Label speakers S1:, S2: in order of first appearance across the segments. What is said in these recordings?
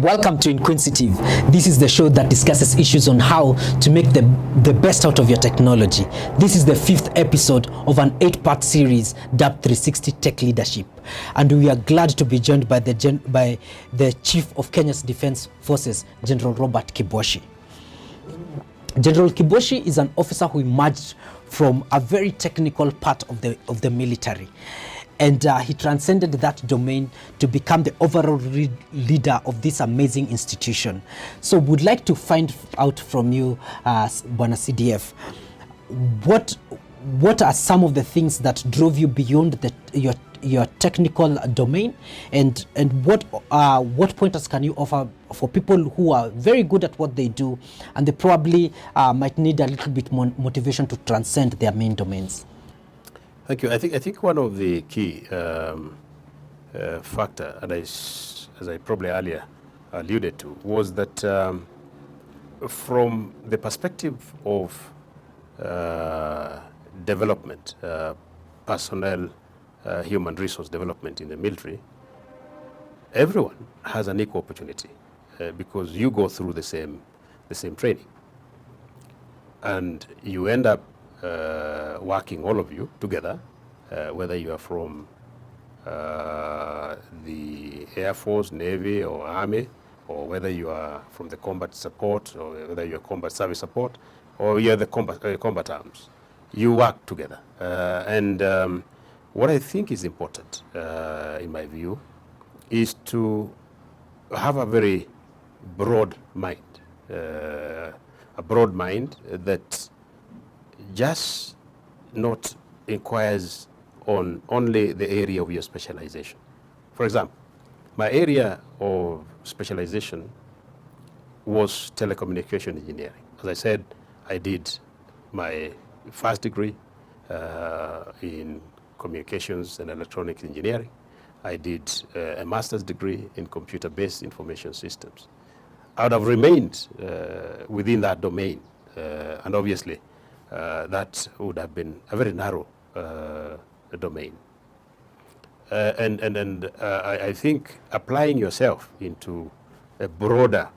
S1: Welcome to Inquisitive. This is the show that discusses issues on how to make the best out of your technology. This is the 5th episode of an 8-part series dubbed 360 Tech Leadership. And we are glad to be joined by the Chief of Kenya's Defense Forces, General Robert Kibochi. General Kibochi is an officer who emerged from a very technical part of the military. And he transcended that domain to become the overall leader of this amazing institution. So we'd like to find out from you, Bwana CDF, what are some of the things that drove you beyond your technical domain, and what pointers can you offer for people who are very good at what they do and they probably might need a little bit more motivation to transcend their main domains?
S2: Thank you. I think one of the key factor, and as I probably earlier alluded to, was that from the perspective of development, personnel, human resource development in the military, everyone has an equal opportunity because you go through the same training, and you end up working, all of you together, whether you are from the Air Force, Navy, or Army, or whether you are from the combat support, or whether you're combat service support, or you're the combat arms. You work together. And what I think is important, in my view, is to have a very broad mind, a broad mind that just not inquires on only the area of your specialization. For example, my area of specialization was telecommunication engineering. As I said, I did my first degree in communications and electronics engineering. I did a master's degree in computer-based information systems. I would have remained within that domain, and obviously that would have been a very narrow domain. And I think applying yourself into a broader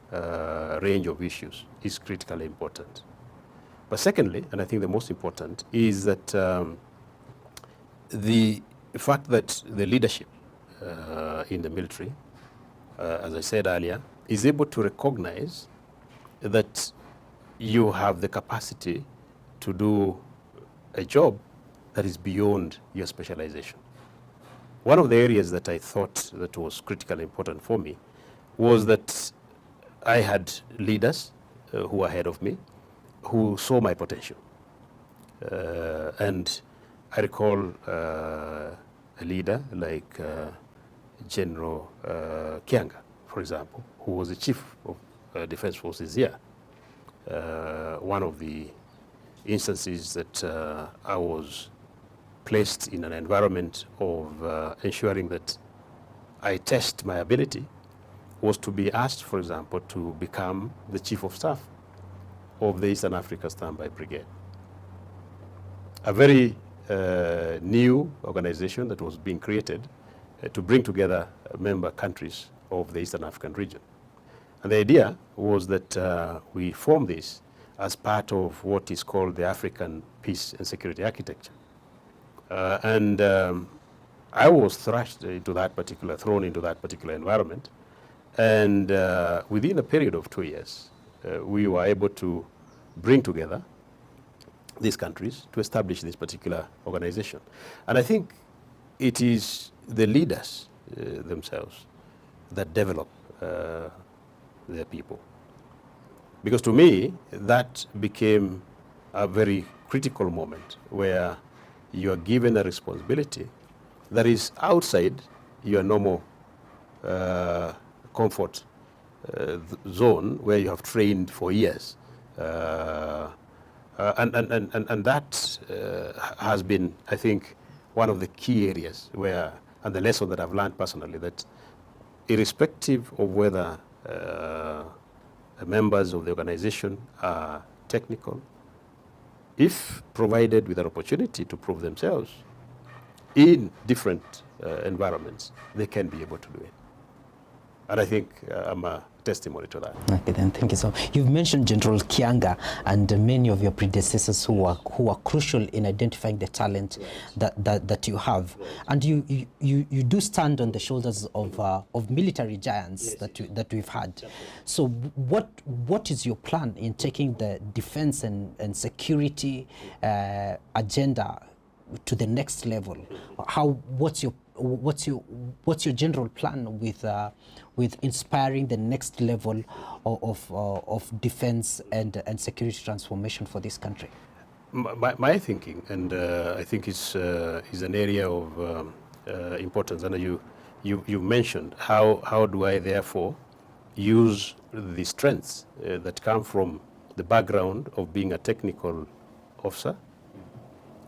S2: range of issues is critically important. But secondly, and I think the most important, is that the fact that the leadership in the military, as I said earlier, is able to recognize that you have the capacity to do a job that is beyond your specialization. One of the areas that I thought that was critically important for me was that I had leaders who were ahead of me, who saw my potential. And I recall a leader like General Kianga, for example, who was the chief of Defense Forces here. One of the instances that I was placed in an environment of ensuring that I test my ability was to be asked, for example, to become the chief of staff of the Eastern Africa Standby Brigade. A very new organization that was being created to bring together member countries of the Eastern African region. And the idea was that we form this as part of what is called the African Peace and Security Architecture. And I was thrown into that particular environment. And within a period of 2 years, we were able to bring together these countries to establish this particular organization. And I think it is the leaders themselves that develop their people. Because to me, that became a very critical moment where you are given a responsibility that is outside your normal comfort zone where you have trained for years. And that has been, I think, one of the key areas where, and the lesson that I've learned personally, that irrespective of whether members of the organization are technical, if provided with an opportunity to prove themselves in different environments, they can be able to do it. And I think I'm a testimony to that.
S1: Okay, then thank you. So you've mentioned General Kianga and many of your predecessors who are crucial in identifying the talent that you have, and you do stand on the shoulders of military giants that we've had. So what is your plan in taking the defense and security agenda to the next level? What's your general plan with inspiring the next level of defense and security transformation for this country?
S2: My thinking, and I think is an area of importance, and you mentioned how do I therefore use the strengths that come from the background of being a technical officer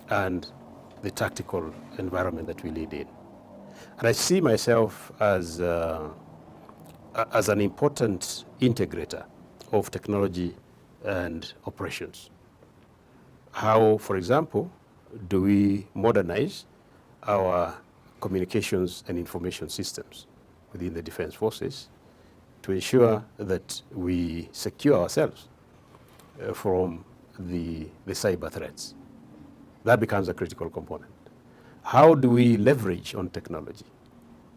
S2: and the tactical environment that we lead in. And I see myself as an important integrator of technology and operations. How, for example, do we modernize our communications and information systems within the defense forces to ensure that we secure ourselves from the cyber threats? That becomes a critical component. How do we leverage on technology?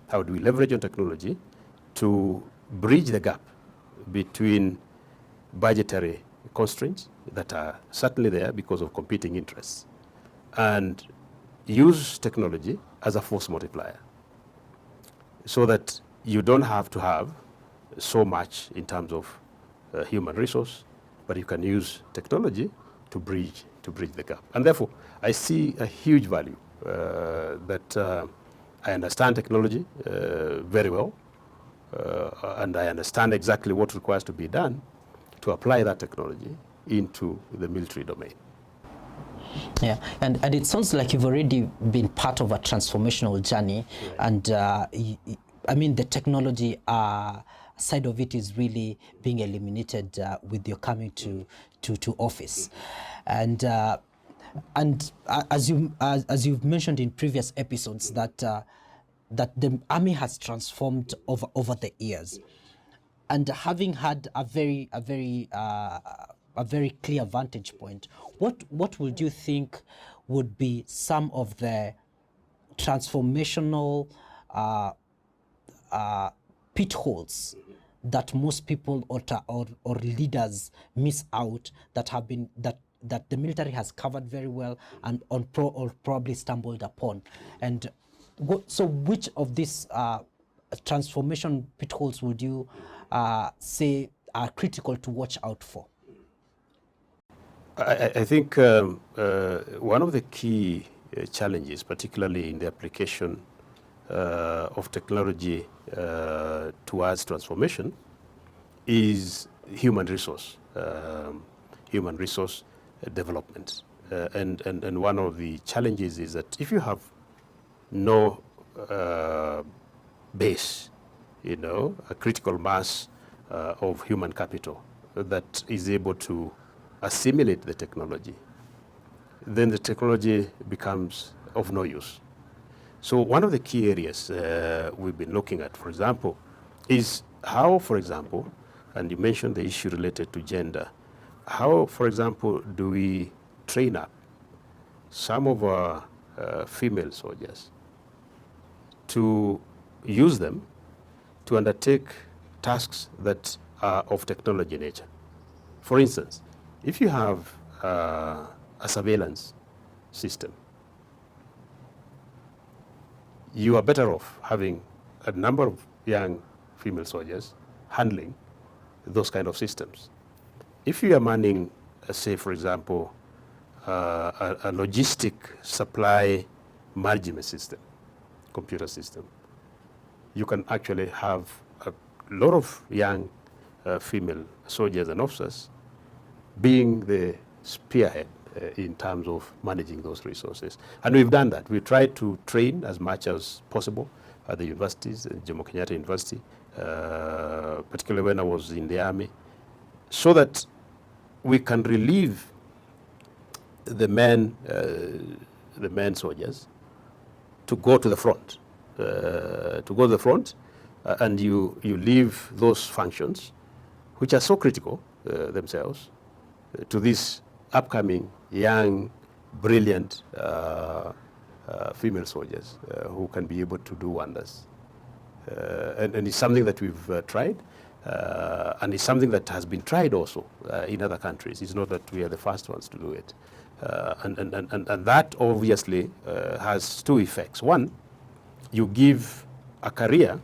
S2: How do we leverage on technology to bridge the gap between budgetary constraints that are certainly there because of competing interests, and use technology as a force multiplier so that you don't have to have so much in terms of human resource, but you can use technology to bridge the gap. And therefore, I see a huge value that I understand technology very well, and I understand exactly what requires to be done to apply that technology into the military domain.
S1: Yeah, and it sounds like you've already been part of a transformational journey, and I mean the technology side of it is really being eliminated with your coming to office, and as you've mentioned in previous episodes that the army has transformed over the years, and having had a very clear vantage point, what would you think would be some of the transformational pitfalls that most people or leaders miss out, that have been that the military has covered very well and or probably stumbled upon? And so which of these transformation pitfalls would you say are critical to watch out for?
S2: I think one of the key challenges, particularly in the application of technology towards transformation, is human resource development. And one of the challenges is that if you have no base, a critical mass of human capital that is able to assimilate the technology, then the technology becomes of no use. So one of the key areas we've been looking at, for example, is how, for example, and you mentioned the issue related to gender, how, for example, do we train up some of our female soldiers to use them to undertake tasks that are of technology nature? For instance, if you have a surveillance system, you are better off having a number of young female soldiers handling those kind of systems. If you are manning, say, for example, a logistic supply management system, computer system, you can actually have a lot of young female soldiers and officers being the spearhead in terms of managing those resources. And we've done that. We tried to train as much as possible at the universities, Jomo Kenyatta University, particularly when I was in the army, so that we can relieve the men soldiers to go to the front, and you leave those functions, which are so critical themselves, to these upcoming young, brilliant female soldiers who can be able to do wonders. And it's something that we've tried, and it's something that has been tried also in other countries. It's not that we are the first ones to do it. And that obviously has two effects. One, you give a career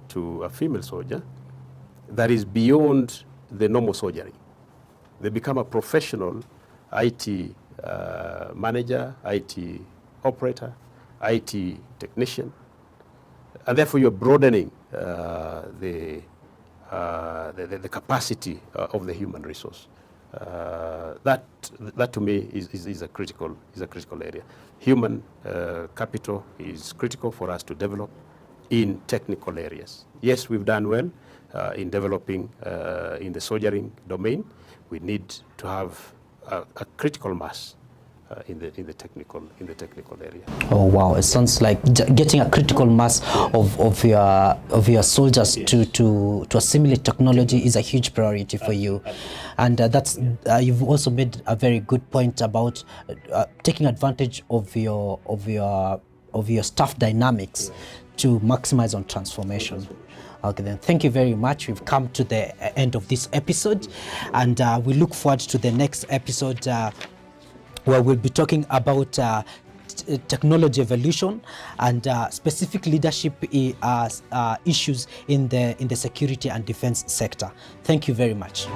S2: to a female soldier that is beyond the normal soldiering. They become a professional IT manager, IT operator, IT technician, and therefore you're broadening the capacity of the human resource. That to me is a critical area. Human capital is critical for us to develop in technical areas. Yes, we've done well in developing in the soldiering domain. We need to have a critical mass in the technical area.
S1: Oh wow! It sounds like getting a critical mass of your soldiers to assimilate technology is a huge priority for you, and that's you've also made a very good point about taking advantage of your staff dynamics to maximize on transformation. Okay, then thank you very much. We've come to the end of this episode, and we look forward to the next episode where we'll be talking about technology evolution and specific leadership issues in the security and defense sector. Thank you very much.